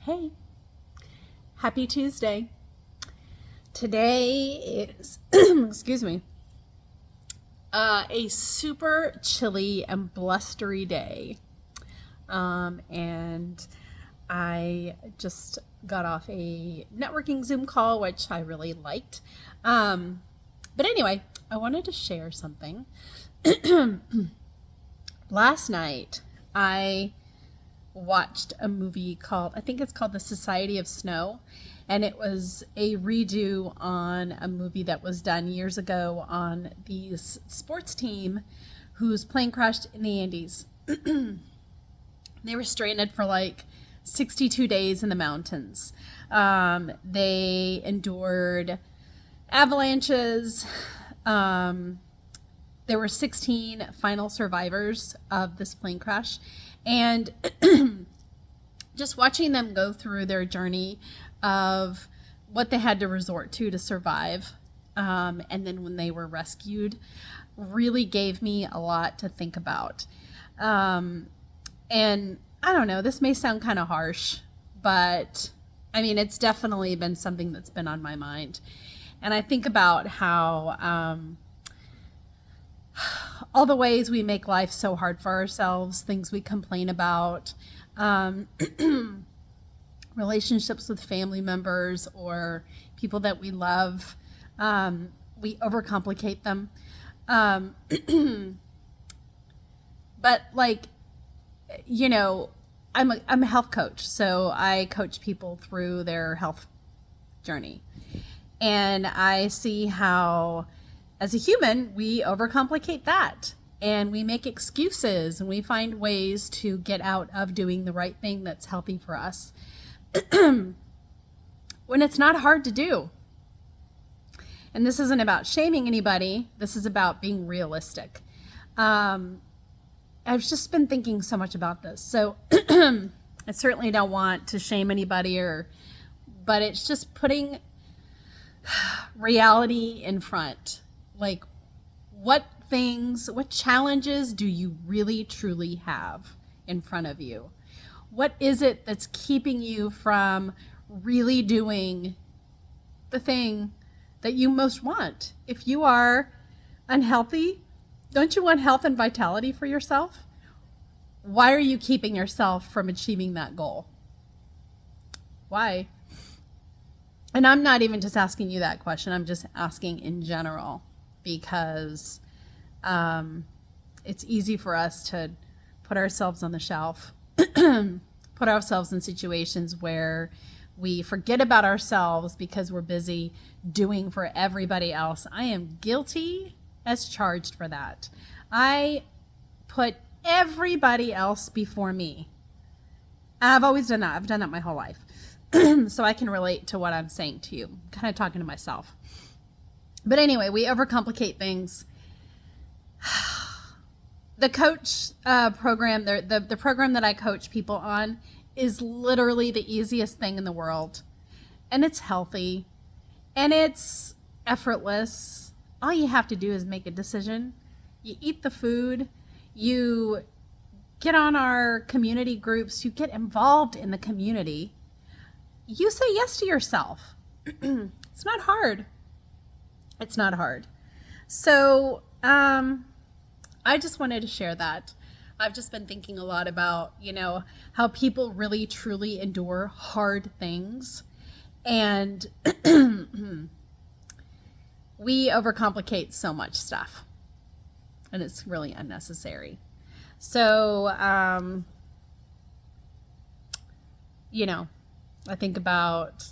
Hey, happy Tuesday. Today is, excuse me, a super chilly and blustery day. And I just got off a networking Zoom call, which I really liked. But anyway, I wanted to share something. Last night, I watched a movie called, I think it's called The Society of Snow. And it was a redo on a movie that was done years ago on this sports team whose plane crashed in the Andes. They were stranded for like 62 days in the mountains. They endured avalanches. There were 16 final survivors of this plane crash. And just watching them go through their journey of what they had to resort to survive, and then when they were rescued, really gave me a lot to think about. And I don't know, this may sound kind of harsh, but I mean, it's definitely been something that's been on my mind. And I think about how all the ways we make life so hard for ourselves, things we complain about, relationships with family members or people that we love, we overcomplicate them. But like, you know, I'm a health coach, so I coach people through their health journey. And I see how, as a human, we overcomplicate that. And we make excuses and we find ways to get out of doing the right thing that's healthy for us when it's not hard to do. And this isn't about shaming anybody. This is about being realistic. I've just been thinking so much about this. So I certainly don't want to shame anybody but it's just putting reality in front. Like, what challenges do you really truly have in front of you? What is it that's keeping you from really doing the thing that you most want? If you are unhealthy, don't you want health and vitality for yourself? Why are you keeping yourself from achieving that goal? Why? And I'm not even just asking you that question. I'm just asking in general, because it's easy for us to put ourselves on the shelf, put ourselves in situations where we forget about ourselves because we're busy doing for everybody else. I am guilty as charged for that. I put everybody else before me. I've always done that. I've done that my whole life. So I can relate to what I'm saying to you. I'm kind of talking to myself. But anyway, we overcomplicate things. The coach program, the program that I coach people on, is literally the easiest thing in the world. And it's healthy. And it's effortless. All you have to do is make a decision. You eat the food. You get on our community groups. You get involved in the community. You say yes to yourself. It's not hard. It's not hard. So I just wanted to share that. I've just been thinking a lot about, how people really truly endure hard things. And we overcomplicate so much stuff. And it's really unnecessary. So, I think about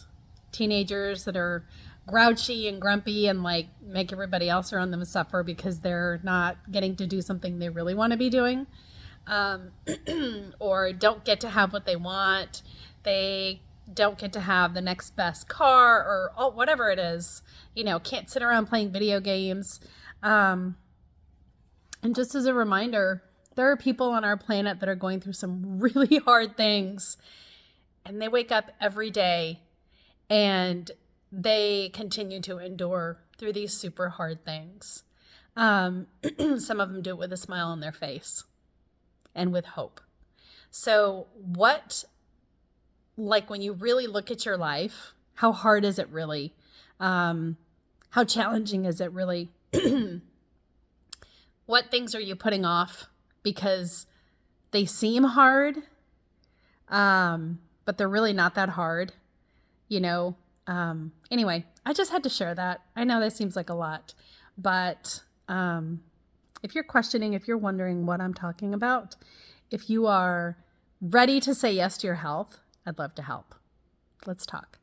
teenagers that are grouchy and grumpy and like make everybody else around them suffer because they're not getting to do something they really want to be doing, or don't get to have what they want. They don't get to have the next best car or whatever it is, can't sit around playing video games. And just as a reminder, there are people on our planet that are going through some really hard things, and they wake up every day and they continue to endure through these super hard things. Some of them do it with a smile on their face and with hope. So what like when you really look at your life, how hard is it really? How challenging is it really? What things are you putting off because they seem hard, but they're really not that hard, you know? Anyway, I just had to share that. I know that seems like a lot, but if you're questioning, if you're wondering what I'm talking about, if you are ready to say yes to your health, I'd love to help. Let's talk.